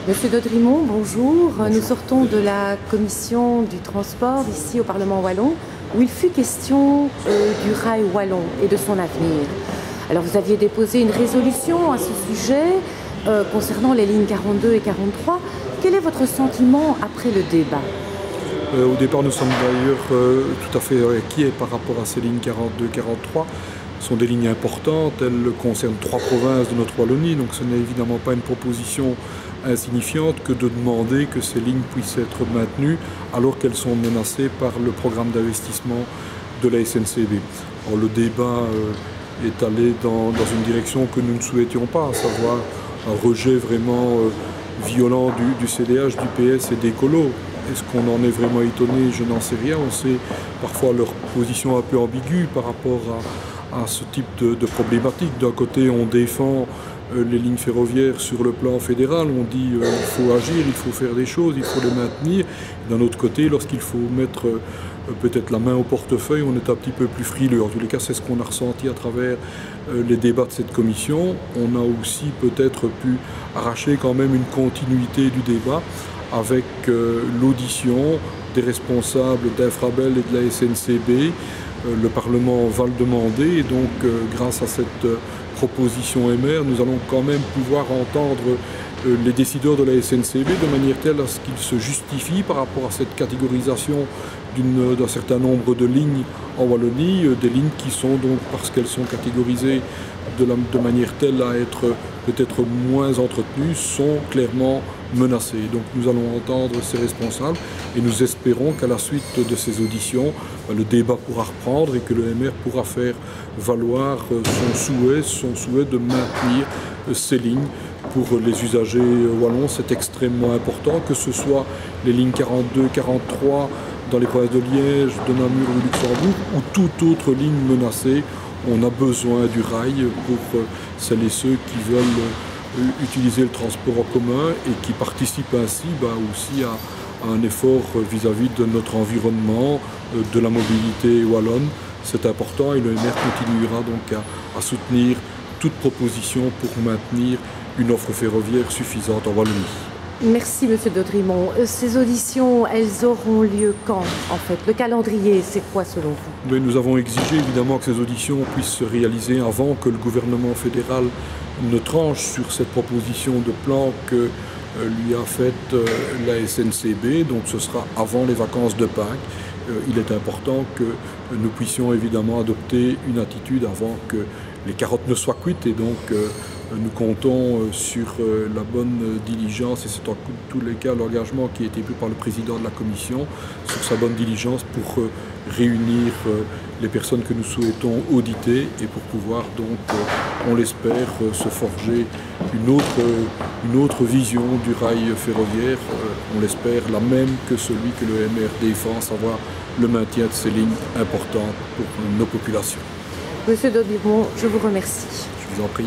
Monsieur Dodrimont, bonjour. Bonjour. Nous sortons de la commission du transport ici au Parlement wallon où il fut question du rail wallon et de son avenir. Alors vous aviez déposé une résolution à ce sujet concernant les lignes 42 et 43. Quel est votre sentiment après le débat? Au départ, nous sommes d'ailleurs tout à fait inquiets par rapport à ces lignes 42 et 43. Ce sont des lignes importantes, elles concernent 3 provinces de notre Wallonie, donc ce n'est évidemment pas une proposition insignifiante que de demander que ces lignes puissent être maintenues alors qu'elles sont menacées par le programme d'investissement de la SNCB. Alors, le débat est allé dans une direction que nous ne souhaitions pas, à savoir un rejet vraiment violent du CDH, du PS et des colos. Est-ce qu'on en est vraiment étonné? Je n'en sais rien. On sait parfois leur position un peu ambiguë par rapport à ce type de problématique. D'un côté, on défend les lignes ferroviaires sur le plan fédéral, on dit il faut agir, il faut faire des choses, il faut les maintenir. D'un autre côté, lorsqu'il faut mettre peut-être la main au portefeuille, on est un petit peu plus frileux. En tous les cas, c'est ce qu'on a ressenti à travers les débats de cette commission. On a aussi peut-être pu arracher quand même une continuité du débat avec l'audition des responsables d'Infrabel et de la SNCB. Le Parlement va le demander et donc grâce à cette proposition MR, nous allons quand même pouvoir entendre les décideurs de la SNCB de manière telle à ce qu'ils se justifient par rapport à cette catégorisation d'un certain nombre de lignes en Wallonie, des lignes qui sont donc, parce qu'elles sont catégorisées de manière telle à être peut-être moins entretenues, sont clairement menacées. Donc nous allons entendre ces responsables et nous espérons qu'à la suite de ces auditions, le débat pourra reprendre et que le MR pourra faire valoir son souhait de maintenir ces lignes. Pour les usagers wallons, c'est extrêmement important, que ce soit les lignes 42, 43 dans les provinces de Liège, de Namur ou de Luxembourg, ou toute autre ligne menacée. On a besoin du rail pour celles et ceux qui veulent utiliser le transport en commun et qui participent ainsi aussi à un effort vis-à-vis de notre environnement, de la mobilité wallonne. C'est important et le MR continuera donc à soutenir toute proposition pour maintenir une offre ferroviaire suffisante en Wallonie. Merci Monsieur Dodrimont. Ces auditions, elles auront lieu quand en fait? Le calendrier, c'est quoi selon vous? Mais nous avons exigé évidemment que ces auditions puissent se réaliser avant que le gouvernement fédéral ne tranche sur cette proposition de plan que lui a faite la SNCB, donc ce sera avant les vacances de Pâques. Il est important que nous puissions évidemment adopter une attitude avant que les carottes ne soient cuites et donc nous comptons sur la bonne diligence et c'est en tous les cas l'engagement qui a été pris par le président de la commission sur sa bonne diligence pour réunir les personnes que nous souhaitons auditer et pour pouvoir donc, on l'espère, se forger une autre vision du rail ferroviaire, on l'espère la même que celui que le MR défend, à savoir le maintien de ces lignes importantes pour nos populations. Monsieur Dodrimont, je vous remercie. Je vous en prie.